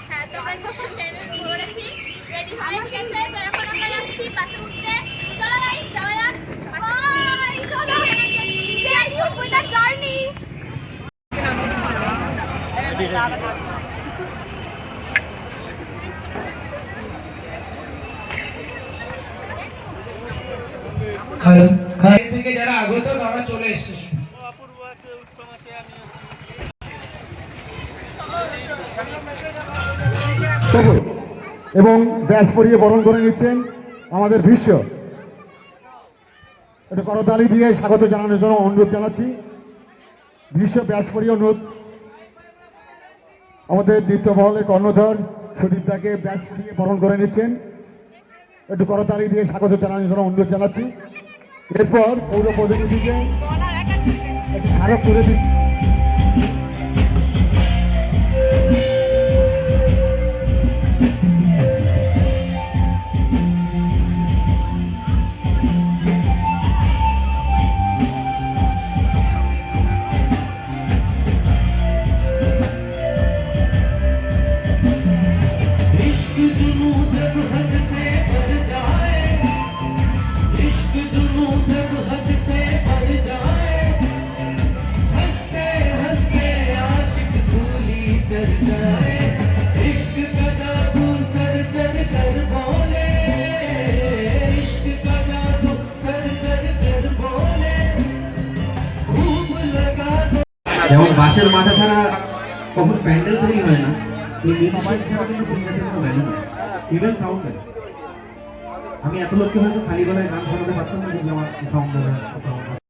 হ্যাঁ, তো আমরা নতুন টাইমে পড়েছি, রেডি হয়ে ঠিক আছে। তো এখন আমরা যাচ্ছি বাসে উঠতে। তো চলো গাইস, যাওয়া যাক। বাই, চলো। Stay tuned with the journey. থেকে যারা আগত তারা চলে এসেছে। এবং ব্যাস পরিয়ে বরণ করে নিচ্ছেন আমাদের ভীষ্ম। একটা করতালি দিয়ে স্বাগত জানানোর জন্য অনুরোধ জানাচ্ছি। ভীষ্ম ব্যাস পরিয়ে অনুরোধ আমাদের নৃত্য মহলের কর্ণধর সুদীপ দাকে ব্যাস পরিয়ে বরণ করে নিচ্ছেন। একটু করতালি দিয়ে স্বাগত জানানোর জন্য অনুরোধ জানাচ্ছি। এরপর পৌর প্রতিনিধিকে একটি স্মারক করে দিচ্ছি। যেমন বাঁশের মাথা ছাড়া কখন প্যান্ডেল তৈরি হয় না, এই মিউজিশিয়ান ছাড়া কিন্তু সিঙ্গারের কোনো ভ্যালু নেই, ইভেন সাউন্ড নেই। আমি এত লোককে হয়তো খালি গলায় গান শোনাতে পারতাম না, কিন্তু আমার সাউন্ড